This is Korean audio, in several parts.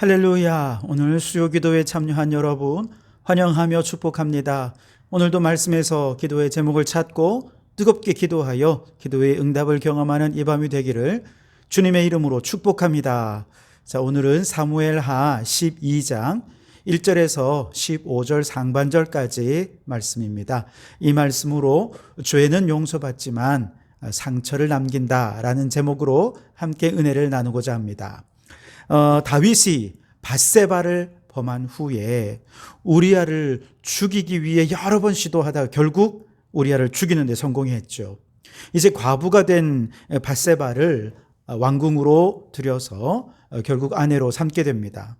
할렐루야. 오늘 수요기도에 참여한 여러분 환영하며 축복합니다. 오늘도 말씀에서 기도의 제목을 찾고 뜨겁게 기도하여 기도의 응답을 경험하는 이 밤이 되기를 주님의 이름으로 축복합니다. 자, 오늘은 사무엘하 12장 1절에서 15절 상반절까지 말씀입니다. 이 말씀으로 죄는 용서받지만 상처를 남긴다라는 제목으로 함께 은혜를 나누고자 합니다. 다윗이 밧세바를 범한 후에 우리아를 죽이기 위해 여러 번 시도하다가 결국 우리아를 죽이는 데 성공했죠. 이제 과부가 된 밧세바를 왕궁으로 들여서 결국 아내로 삼게 됩니다.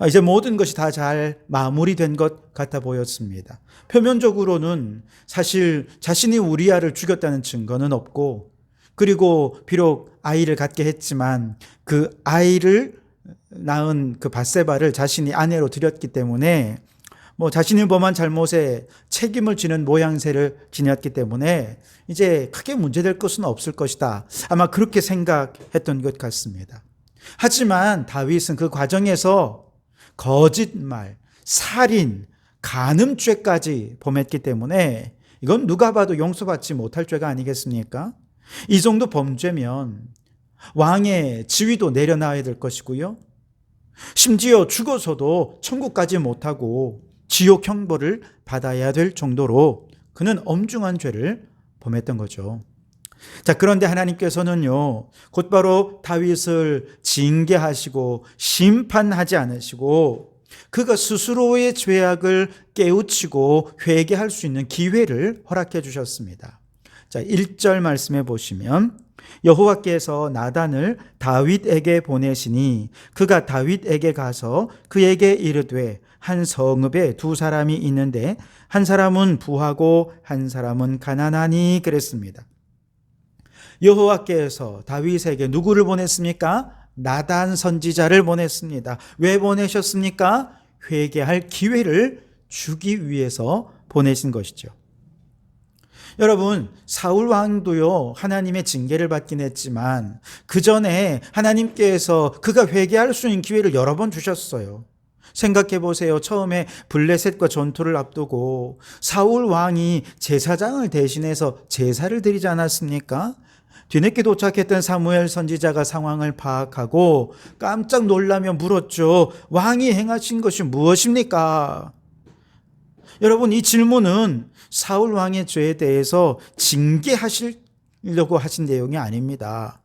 이제 모든 것이 다 잘 마무리된 것 같아 보였습니다. 표면적으로는 사실 자신이 우리아를 죽였다는 증거는 없고, 그리고 비록 아이를 갖게 했지만 그 아이를 낳은 그 밧세바를 자신이 아내로 들였기 때문에 자신이 범한 잘못에 책임을 지는 모양새를 지녔기 때문에 이제 크게 문제될 것은 없을 것이다. 아마 그렇게 생각했던 것 같습니다. 하지만 다윗은 그 과정에서 거짓말, 살인, 간음죄까지 범했기 때문에 이건 누가 봐도 용서받지 못할 죄가 아니겠습니까? 이 정도 범죄면 왕의 지위도 내려놔야 될 것이고요. 심지어 죽어서도 천국까지 못하고 지옥 형벌을 받아야 될 정도로 그는 엄중한 죄를 범했던 거죠. 자, 그런데 하나님께서는요, 곧바로 다윗을 징계하시고 심판하지 않으시고 그가 스스로의 죄악을 깨우치고 회개할 수 있는 기회를 허락해 주셨습니다. 자, 1절 말씀해 보시면 여호와께서 나단을 다윗에게 보내시니 그가 다윗에게 가서 그에게 이르되 한 성읍에 두 사람이 있는데 한 사람은 부하고 한 사람은 가난하니 그랬습니다. 여호와께서 다윗에게 누구를 보냈습니까? 나단 선지자를 보냈습니다. 왜 보내셨습니까? 회개할 기회를 주기 위해서 보내신 것이죠. 여러분, 사울 왕도요, 하나님의 징계를 받긴 했지만 그 전에 하나님께서 그가 회개할 수 있는 기회를 여러 번 주셨어요. 생각해 보세요. 처음에 블레셋과 전투를 앞두고 사울 왕이 제사장을 대신해서 제사를 드리지 않았습니까? 뒤늦게 도착했던 사무엘 선지자가 상황을 파악하고 깜짝 놀라며 물었죠. 왕이 행하신 것이 무엇입니까? 여러분, 이 질문은 사울 왕의 죄에 대해서 징계하시려고 하신 내용이 아닙니다.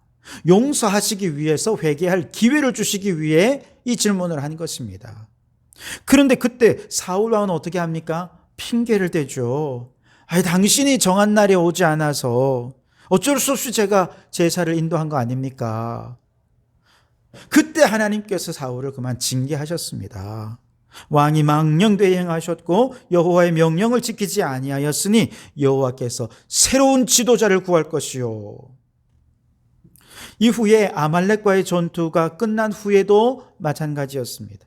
용서하시기 위해서 회개할 기회를 주시기 위해 이 질문을 한 것입니다. 그런데 그때 사울 왕은 어떻게 합니까? 핑계를 대죠. 당신이 정한 날에 오지 않아서 어쩔 수 없이 제가 제사를 인도한 거 아닙니까? 그때 하나님께서 사울을 그만 징계하셨습니다. 왕이 망령되이 행하셨고 여호와의 명령을 지키지 아니하였으니 여호와께서 새로운 지도자를 구할 것이요. 이후에 아말렉과의 전투가 끝난 후에도 마찬가지였습니다.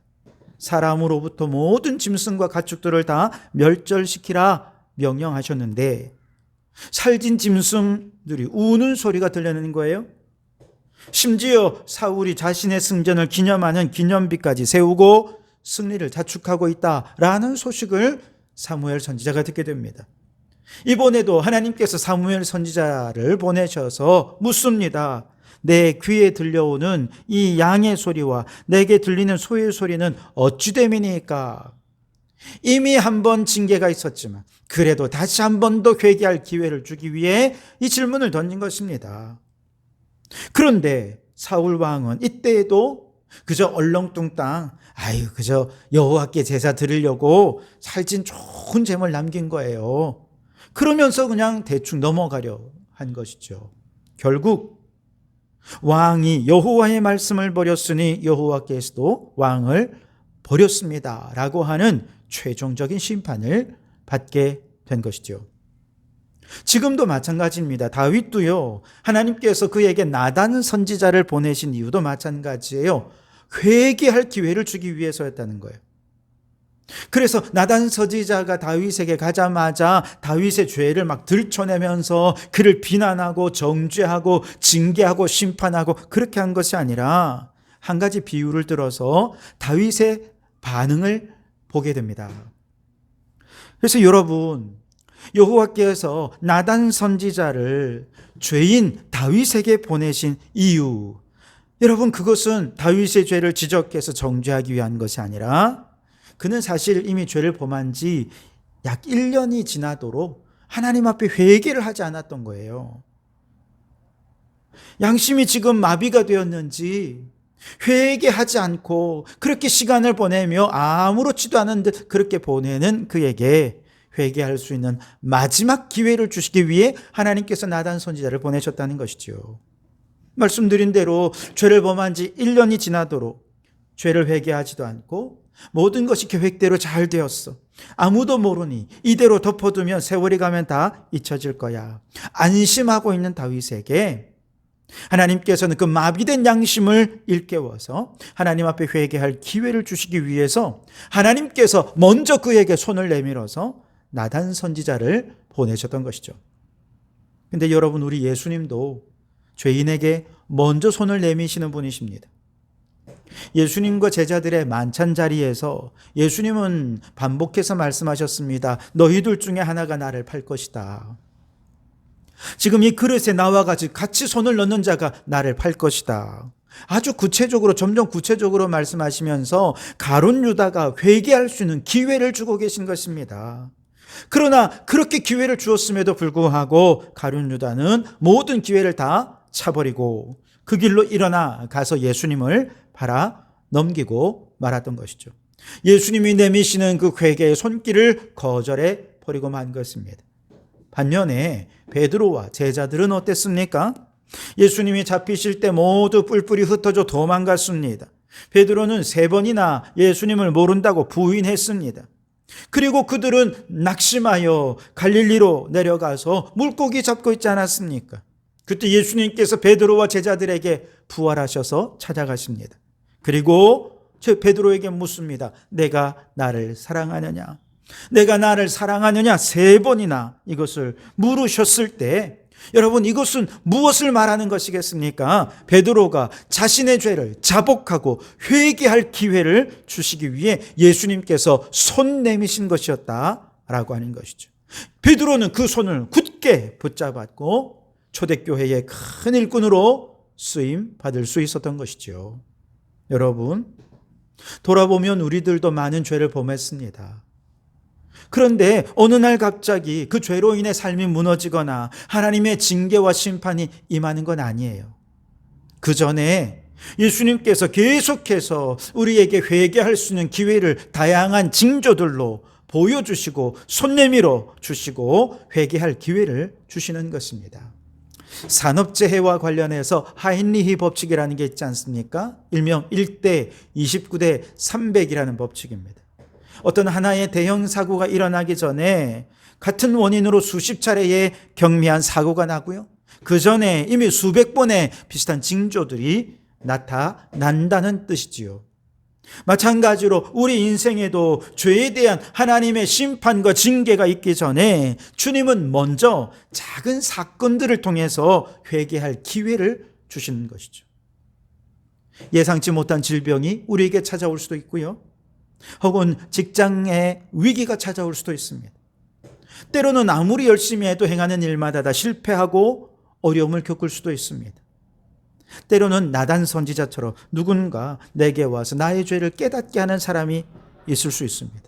사람으로부터 모든 짐승과 가축들을 다 멸절시키라 명령하셨는데 살진 짐승들이 우는 소리가 들리는 거예요. 심지어 사울이 자신의 승전을 기념하는 기념비까지 세우고 승리를 자축하고 있다라는 소식을 사무엘 선지자가 듣게 됩니다. 이번에도 하나님께서 사무엘 선지자를 보내셔서 묻습니다. 내 귀에 들려오는 이 양의 소리와 내게 들리는 소의 소리는 어찌 됨이니까? 이미 한 번 징계가 있었지만 그래도 다시 한 번 더 회개할 기회를 주기 위해 이 질문을 던진 것입니다. 그런데 사울 왕은 이때에도 그저 얼렁뚱땅 그저 여호와께 제사 드리려고 살찐 좋은 재물 남긴 거예요. 그러면서 그냥 대충 넘어가려 한 것이죠. 결국 왕이 여호와의 말씀을 버렸으니 여호와께서도 왕을 버렸습니다 라고 하는 최종적인 심판을 받게 된 것이죠. 지금도 마찬가지입니다. 다윗도요, 하나님께서 그에게 나단 선지자를 보내신 이유도 마찬가지예요. 회개할 기회를 주기 위해서였다는 거예요. 그래서 나단 선지자가 다윗에게 가자마자 다윗의 죄를 막 들춰내면서 그를 비난하고 정죄하고 징계하고 심판하고 그렇게 한 것이 아니라 한 가지 비유를 들어서 다윗의 반응을 보게 됩니다. 그래서 여러분, 여호와께서 나단 선지자를 죄인 다윗에게 보내신 이유, 여러분, 그것은 다윗의 죄를 지적해서 정죄하기 위한 것이 아니라 그는 사실 이미 죄를 범한 지 약 1년이 지나도록 하나님 앞에 회개를 하지 않았던 거예요. 양심이 지금 마비가 되었는지 회개하지 않고 그렇게 시간을 보내며 아무렇지도 않은 듯 그렇게 보내는 그에게 회개할 수 있는 마지막 기회를 주시기 위해 하나님께서 나단 선지자를 보내셨다는 것이죠. 말씀드린 대로 죄를 범한 지 1년이 지나도록 죄를 회개하지도 않고 모든 것이 계획대로 잘 되었어. 아무도 모르니 이대로 덮어두면 세월이 가면 다 잊혀질 거야. 안심하고 있는 다윗에게 하나님께서는 그 마비된 양심을 일깨워서 하나님 앞에 회개할 기회를 주시기 위해서 하나님께서 먼저 그에게 손을 내밀어서 나단 선지자를 보내셨던 것이죠. 근데 여러분, 우리 예수님도 죄인에게 먼저 손을 내미시는 분이십니다. 예수님과 제자들의 만찬 자리에서 예수님은 반복해서 말씀하셨습니다. 너희들 중에 하나가 나를 팔 것이다. 지금 이 그릇에 나와 같이 손을 넣는 자가 나를 팔 것이다. 아주 구체적으로, 점점 구체적으로 말씀하시면서 가룟 유다가 회개할 수 있는 기회를 주고 계신 것입니다. 그러나 그렇게 기회를 주었음에도 불구하고 가룟 유다는 모든 기회를 다 차버리고 그 길로 일어나 가서 예수님을 팔아 넘기고 말았던 것이죠. 예수님이 내미시는 그 회개의 손길을 거절해 버리고 만 것입니다. 반면에 베드로와 제자들은 어땠습니까? 예수님이 잡히실 때 모두 뿔뿔이 흩어져 도망갔습니다. 베드로는 3번이나 예수님을 모른다고 부인했습니다. 그리고 그들은 낙심하여 갈릴리로 내려가서 물고기 잡고 있지 않았습니까? 그때 예수님께서 베드로와 제자들에게 부활하셔서 찾아가십니다. 그리고 베드로에게 묻습니다. 내가 나를 사랑하느냐? 내가 나를 사랑하느냐? 3번이나 이것을 물으셨을 때 여러분, 이것은 무엇을 말하는 것이겠습니까? 베드로가 자신의 죄를 자복하고 회개할 기회를 주시기 위해 예수님께서 손 내미신 것이었다라고 하는 것이죠. 베드로는 그 손을 굳게 붙잡았고 초대교회의 큰 일꾼으로 쓰임 받을 수 있었던 것이죠. 여러분, 돌아보면 우리들도 많은 죄를 범했습니다. 그런데 어느 날 갑자기 그 죄로 인해 삶이 무너지거나 하나님의 징계와 심판이 임하는 건 아니에요. 그 전에 예수님께서 계속해서 우리에게 회개할 수 있는 기회를 다양한 징조들로 보여주시고 손 내밀어 주시고 회개할 기회를 주시는 것입니다. 산업재해와 관련해서 하인리히 법칙이라는 게 있지 않습니까? 일명 1대 29대 300이라는 법칙입니다. 어떤 하나의 대형 사고가 일어나기 전에 같은 원인으로 수십 차례의 경미한 사고가 나고요. 그 전에 이미 수백 번의 비슷한 징조들이 나타난다는 뜻이지요. 마찬가지로 우리 인생에도 죄에 대한 하나님의 심판과 징계가 있기 전에 주님은 먼저 작은 사건들을 통해서 회개할 기회를 주시는 것이죠. 예상치 못한 질병이 우리에게 찾아올 수도 있고요. 혹은 직장의 위기가 찾아올 수도 있습니다. 때로는 아무리 열심히 해도 행하는 일마다 다 실패하고 어려움을 겪을 수도 있습니다. 때로는 나단 선지자처럼 누군가 내게 와서 나의 죄를 깨닫게 하는 사람이 있을 수 있습니다.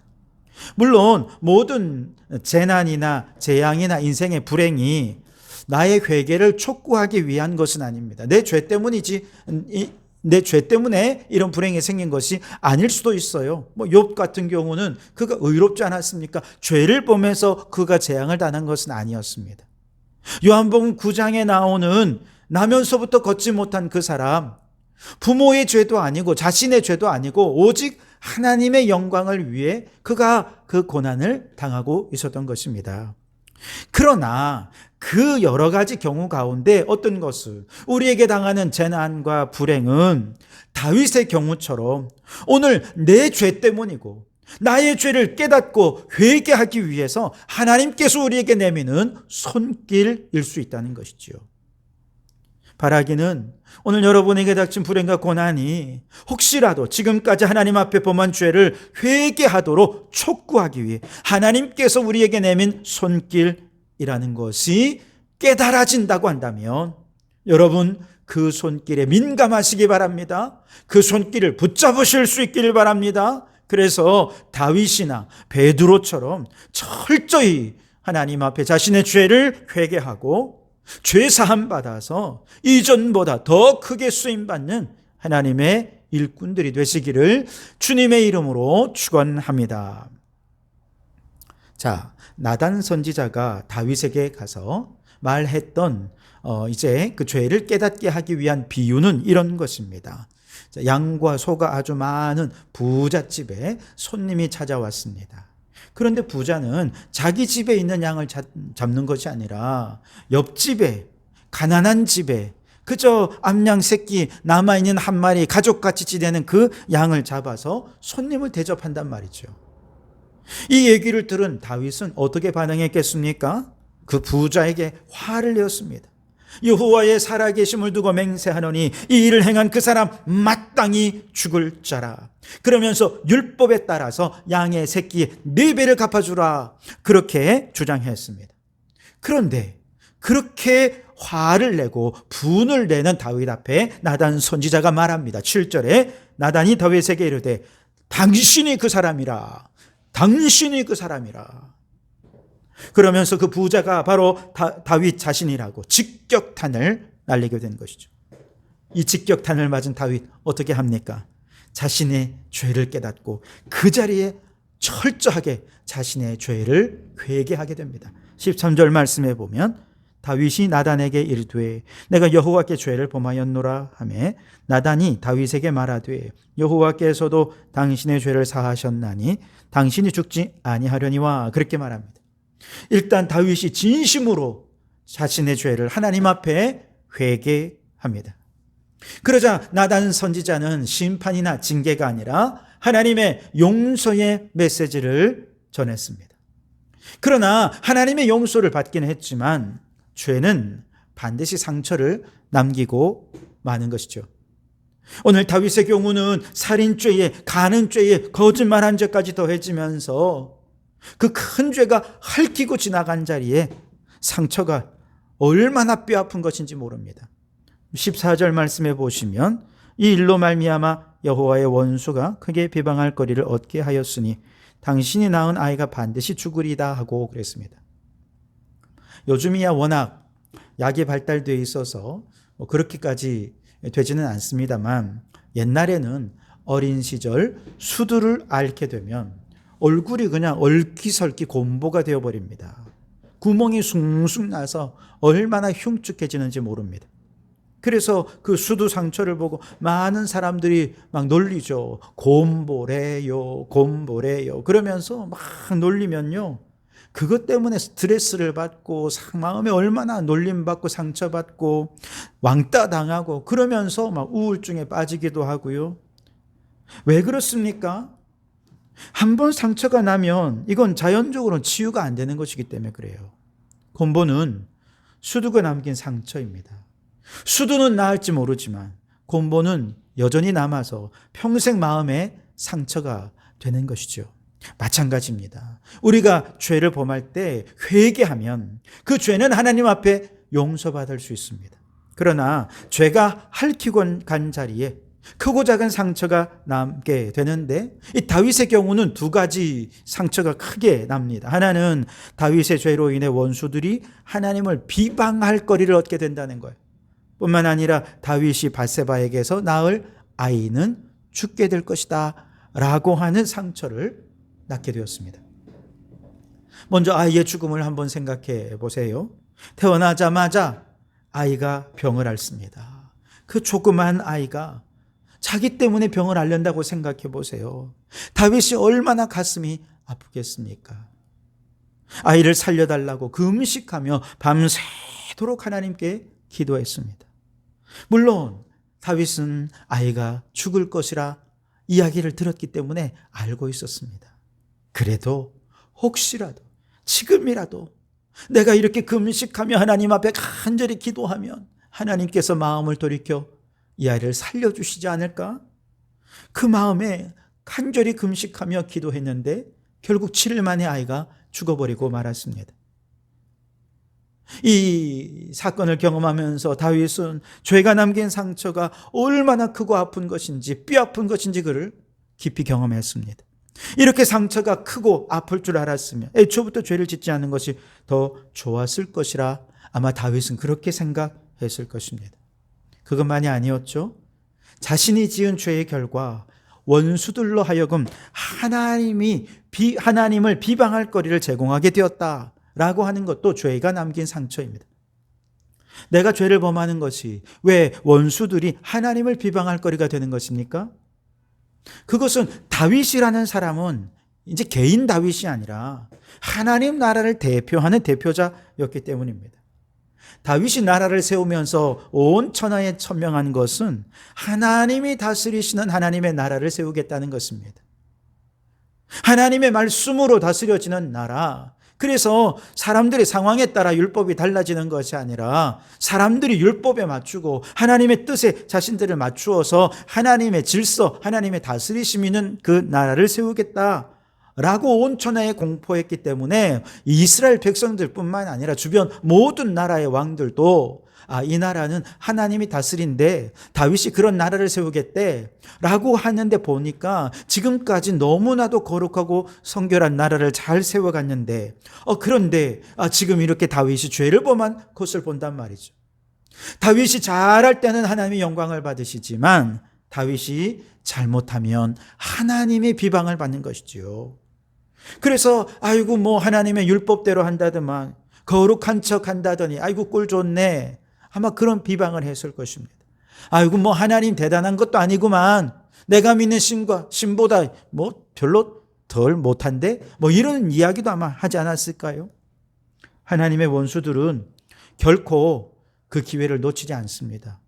물론 모든 재난이나 재앙이나 인생의 불행이 나의 회개를 촉구하기 위한 것은 아닙니다. 내 죄 때문이지, 내 죄 때문에 이런 불행이 생긴 것이 아닐 수도 있어요. 욥 같은 경우는 그가 의롭지 않았습니까? 죄를 범해서 그가 재앙을 당한 것은 아니었습니다. 요한복음 9장에 나오는 나면서부터 걷지 못한 그 사람, 부모의 죄도 아니고 자신의 죄도 아니고 오직 하나님의 영광을 위해 그가 그 고난을 당하고 있었던 것입니다. 그러나 그 여러 가지 경우 가운데 어떤 것을 우리에게 당하는 재난과 불행은 다윗의 경우처럼 오늘 내 죄 때문이고 나의 죄를 깨닫고 회개하기 위해서 하나님께서 우리에게 내미는 손길일 수 있다는 것이지요. 바라기는 오늘 여러분에게 닥친 불행과 고난이 혹시라도 지금까지 하나님 앞에 범한 죄를 회개하도록 촉구하기 위해 하나님께서 우리에게 내민 손길이라는 것이 깨달아진다고 한다면 여러분 그 손길에 민감하시기 바랍니다. 그 손길을 붙잡으실 수 있기를 바랍니다. 그래서 다윗이나 베드로처럼 철저히 하나님 앞에 자신의 죄를 회개하고 죄 사함 받아서 이전보다 더 크게 쓰임받는 하나님의 일꾼들이 되시기를 주님의 이름으로 축원합니다. 자, 나단 선지자가 다윗에게 가서 말했던 이제 그 죄를 깨닫게 하기 위한 비유는 이런 것입니다. 양과 소가 아주 많은 부잣집에 손님이 찾아왔습니다. 그런데 부자는 자기 집에 있는 양을 잡는 것이 아니라 옆집에 가난한 집에 그저 암양 새끼 남아있는 한 마리 가족같이 지내는 그 양을 잡아서 손님을 대접한단 말이죠. 이 얘기를 들은 다윗은 어떻게 반응했겠습니까? 그 부자에게 화를 내었습니다. 여호와의 살아계심을 두고 맹세하노니 이 일을 행한 그 사람 마땅히 죽을 자라. 그러면서 율법에 따라서 양의 새끼 4배를 갚아주라. 그렇게 주장했습니다. 그런데 그렇게 화를 내고 분을 내는 다윗 앞에 나단 선지자가 말합니다. 7절에 나단이 다윗에게 이르되 당신이 그 사람이라. 당신이 그 사람이라. 그러면서 그 부자가 바로 다윗 자신이라고 직격탄을 날리게 된 것이죠. 이 직격탄을 맞은 다윗 어떻게 합니까? 자신의 죄를 깨닫고 그 자리에 철저하게 자신의 죄를 회개하게 됩니다. 13절 말씀에 보면 다윗이 나단에게 이르되 내가 여호와께 죄를 범하였노라 하매 나단이 다윗에게 말하되 여호와께서도 당신의 죄를 사하셨나니 당신이 죽지 아니하려니와 그렇게 말합니다. 일단 다윗이 진심으로 자신의 죄를 하나님 앞에 회개합니다. 그러자 나단 선지자는 심판이나 징계가 아니라 하나님의 용서의 메시지를 전했습니다. 그러나 하나님의 용서를 받기는 했지만 죄는 반드시 상처를 남기고 마는 것이죠. 오늘 다윗의 경우는 살인죄에 간음죄에 거짓말한 죄까지 더해지면서 그 큰 죄가 핥히고 지나간 자리에 상처가 얼마나 뼈아픈 것인지 모릅니다. 14절 말씀해 보시면 이 일로 말미암아 여호와의 원수가 크게 비방할 거리를 얻게 하였으니 당신이 낳은 아이가 반드시 죽으리다 하고 그랬습니다. 요즘이야 워낙 약이 발달되어 있어서 그렇게까지 되지는 않습니다만 옛날에는 어린 시절 수두를 앓게 되면 얼굴이 그냥 얼기설기 곰보가 되어버립니다. 구멍이 숭숭 나서 얼마나 흉측해지는지 모릅니다. 그래서 그 수두 상처를 보고 많은 사람들이 막 놀리죠. 곰보래요, 곰보래요. 그러면서 막 놀리면요. 그것 때문에 스트레스를 받고 마음에 얼마나 놀림받고 상처받고 왕따 당하고 그러면서 막 우울증에 빠지기도 하고요. 왜 그렇습니까? 한번 상처가 나면 이건 자연적으로 치유가 안 되는 것이기 때문에 그래요. 곰보는 수두가 남긴 상처입니다. 수두는 나을지 모르지만 곰보는 여전히 남아서 평생 마음에 상처가 되는 것이죠. 마찬가지입니다. 우리가 죄를 범할 때 회개하면 그 죄는 하나님 앞에 용서받을 수 있습니다. 그러나 죄가 핥히고 간 자리에 크고 작은 상처가 남게 되는데 이 다윗의 경우는 2가지 상처가 크게 납니다. 하나는 다윗의 죄로 인해 원수들이 하나님을 비방할 거리를 얻게 된다는 거예요. 뿐만 아니라 다윗이 밧세바에게서 낳을 아이는 죽게 될 것이다 라고 하는 상처를 낳게 되었습니다. 먼저 아이의 죽음을 한번 생각해 보세요. 태어나자마자 아이가 병을 앓습니다. 그 조그만 아이가 자기 때문에 병을 앓는다고 생각해 보세요. 다윗이 얼마나 가슴이 아프겠습니까? 아이를 살려달라고 금식하며 밤새도록 하나님께 기도했습니다. 물론 다윗은 아이가 죽을 것이라 이야기를 들었기 때문에 알고 있었습니다. 그래도 혹시라도 지금이라도 내가 이렇게 금식하며 하나님 앞에 간절히 기도하면 하나님께서 마음을 돌이켜 이 아이를 살려주시지 않을까? 그 마음에 간절히 금식하며 기도했는데 결국 7일 만에 아이가 죽어버리고 말았습니다. 이 사건을 경험하면서 다윗은 죄가 남긴 상처가 얼마나 크고 아픈 것인지, 뼈아픈 것인지 그를 깊이 경험했습니다. 이렇게 상처가 크고 아플 줄 알았으면 애초부터 죄를 짓지 않는 것이 더 좋았을 것이라 아마 다윗은 그렇게 생각했을 것입니다. 그것만이 아니었죠. 자신이 지은 죄의 결과 원수들로 하여금 하나님을 비방할 거리를 제공하게 되었다라고 하는 것도 죄가 남긴 상처입니다. 내가 죄를 범하는 것이 왜 원수들이 하나님을 비방할 거리가 되는 것입니까? 그것은 다윗이라는 사람은 이제 개인 다윗이 아니라 하나님 나라를 대표하는 대표자였기 때문입니다. 다윗이 나라를 세우면서 온 천하에 천명한 것은 하나님이 다스리시는 하나님의 나라를 세우겠다는 것입니다. 하나님의 말씀으로 다스려지는 나라. 그래서 사람들의 상황에 따라 율법이 달라지는 것이 아니라 사람들이 율법에 맞추고 하나님의 뜻에 자신들을 맞추어서 하나님의 질서, 하나님의 다스리심이 있는 그 나라를 세우겠다라고 온 천하에 공포했기 때문에 이스라엘 백성들뿐만 아니라 주변 모든 나라의 왕들도 이 나라는 하나님이 다스린데 다윗이 그런 나라를 세우겠대라고 하는데 보니까 지금까지 너무나도 거룩하고 성결한 나라를 잘 세워갔는데 그런데 지금 이렇게 다윗이 죄를 범한 것을 본단 말이죠. 다윗이 잘할 때는 하나님의 영광을 받으시지만 다윗이 잘못하면 하나님의 비방을 받는 것이지요. 그래서 하나님의 율법대로 한다더만 거룩한 척 한다더니 꼴 좋네. 아마 그런 비방을 했을 것입니다. 하나님 대단한 것도 아니구만. 내가 믿는 신보다 별로 덜 못한데? 이런 이야기도 아마 하지 않았을까요? 하나님의 원수들은 결코 그 기회를 놓치지 않습니다.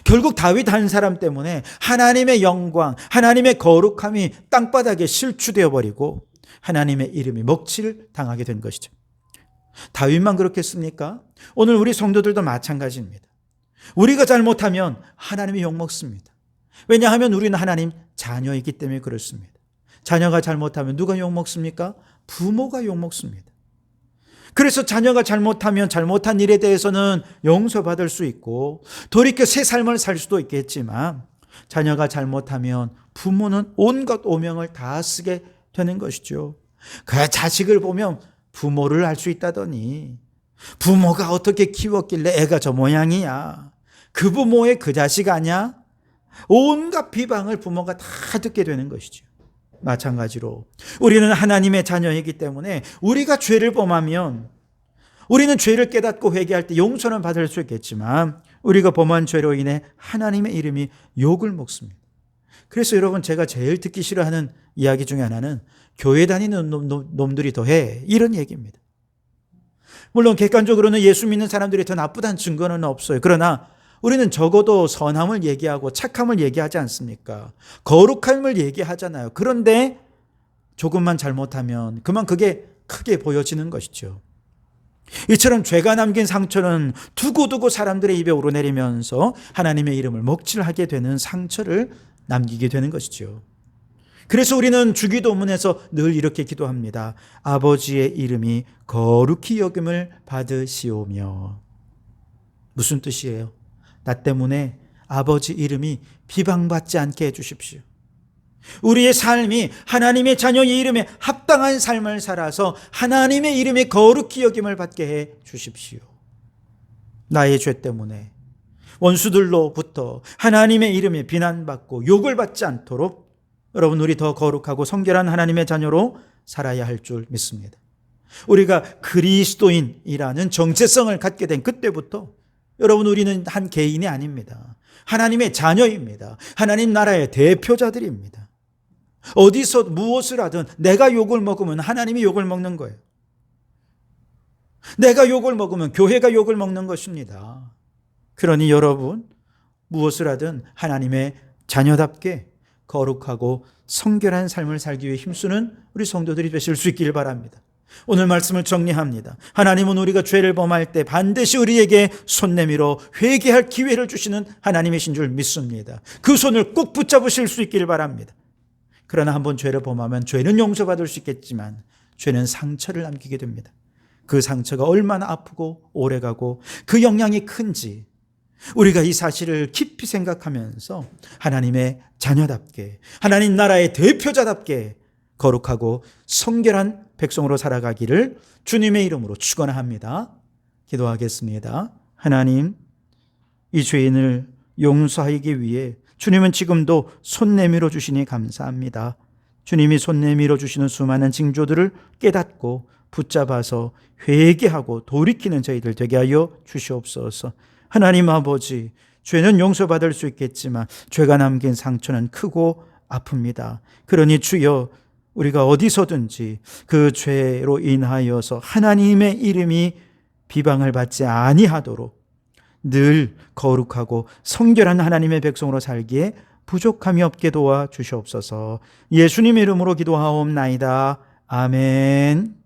결국 다윗 한 사람 때문에 하나님의 영광, 하나님의 거룩함이 땅바닥에 실추되어 버리고 하나님의 이름이 먹칠을 당하게 된 것이죠. 다윗만 그렇겠습니까? 오늘 우리 성도들도 마찬가지입니다. 우리가 잘못하면 하나님이 욕먹습니다. 왜냐하면 우리는 하나님 자녀이기 때문에 그렇습니다. 자녀가 잘못하면 누가 욕먹습니까? 부모가 욕먹습니다. 그래서 자녀가 잘못하면 잘못한 일에 대해서는 용서받을 수 있고 돌이켜 새 삶을 살 수도 있겠지만 자녀가 잘못하면 부모는 온갖 오명을 다 쓰게 되는 것이죠. 그 자식을 보면 부모를 알 수 있다더니 부모가 어떻게 키웠길래 애가 저 모양이야. 그 부모의 그 자식 아냐? 온갖 비방을 부모가 다 듣게 되는 것이죠. 마찬가지로 우리는 하나님의 자녀이기 때문에 우리가 죄를 범하면 우리는 죄를 깨닫고 회개할 때 용서는 받을 수 있겠지만 우리가 범한 죄로 인해 하나님의 이름이 욕을 먹습니다. 그래서 여러분 제가 제일 듣기 싫어하는 이야기 중에 하나는 교회 다니는 놈들이 더해 이런 얘기입니다. 물론 객관적으로는 예수 믿는 사람들이 더 나쁘다는 증거는 없어요. 그러나 우리는 적어도 선함을 얘기하고 착함을 얘기하지 않습니까? 거룩함을 얘기하잖아요. 그런데 조금만 잘못하면 그만 그게 크게 보여지는 것이죠. 이처럼 죄가 남긴 상처는 두고두고 사람들의 입에 오르내리면서 하나님의 이름을 먹칠하게 되는 상처를 남기게 되는 것이죠. 그래서 우리는 주기도문에서 늘 이렇게 기도합니다. 아버지의 이름이 거룩히 여김을 받으시오며. 무슨 뜻이에요? 나 때문에 아버지 이름이 비방받지 않게 해주십시오. 우리의 삶이 하나님의 자녀의 이름에 합당한 삶을 살아서 하나님의 이름이 거룩히 여김을 받게 해 주십시오. 나의 죄 때문에 원수들로부터 하나님의 이름에 비난받고 욕을 받지 않도록 여러분 우리 더 거룩하고 성결한 하나님의 자녀로 살아야 할 줄 믿습니다. 우리가 그리스도인이라는 정체성을 갖게 된 그때부터 여러분 우리는 한 개인이 아닙니다. 하나님의 자녀입니다. 하나님 나라의 대표자들입니다. 어디서 무엇을 하든 내가 욕을 먹으면 하나님이 욕을 먹는 거예요. 내가 욕을 먹으면 교회가 욕을 먹는 것입니다. 그러니 여러분 무엇을 하든 하나님의 자녀답게 거룩하고 성결한 삶을 살기 위해 힘쓰는 우리 성도들이 되실 수 있길 바랍니다. 오늘 말씀을 정리합니다. 하나님은 우리가 죄를 범할 때 반드시 우리에게 손 내밀어 회개할 기회를 주시는 하나님이신 줄 믿습니다. 그 손을 꼭 붙잡으실 수 있기를 바랍니다. 그러나 한번 죄를 범하면 죄는 용서받을 수 있겠지만 죄는 상처를 남기게 됩니다. 그 상처가 얼마나 아프고 오래가고 그 영향이 큰지 우리가 이 사실을 깊이 생각하면서 하나님의 자녀답게, 하나님 나라의 대표자답게 거룩하고 성결한 백성으로 살아가기를 주님의 이름으로 축원합니다. 기도하겠습니다. 하나님, 이 죄인을 용서하기 위해 주님은 지금도 손 내밀어 주시니 감사합니다. 주님이 손 내밀어 주시는 수많은 징조들을 깨닫고 붙잡아서 회개하고 돌이키는 저희들 되게 하여 주시옵소서. 하나님 아버지, 죄는 용서받을 수 있겠지만 죄가 남긴 상처는 크고 아픕니다. 그러니 주여, 우리가 어디서든지 그 죄로 인하여서 하나님의 이름이 비방을 받지 아니하도록 늘 거룩하고 성결한 하나님의 백성으로 살기에 부족함이 없게 도와 주시옵소서. 예수님의 이름으로 기도하옵나이다. 아멘.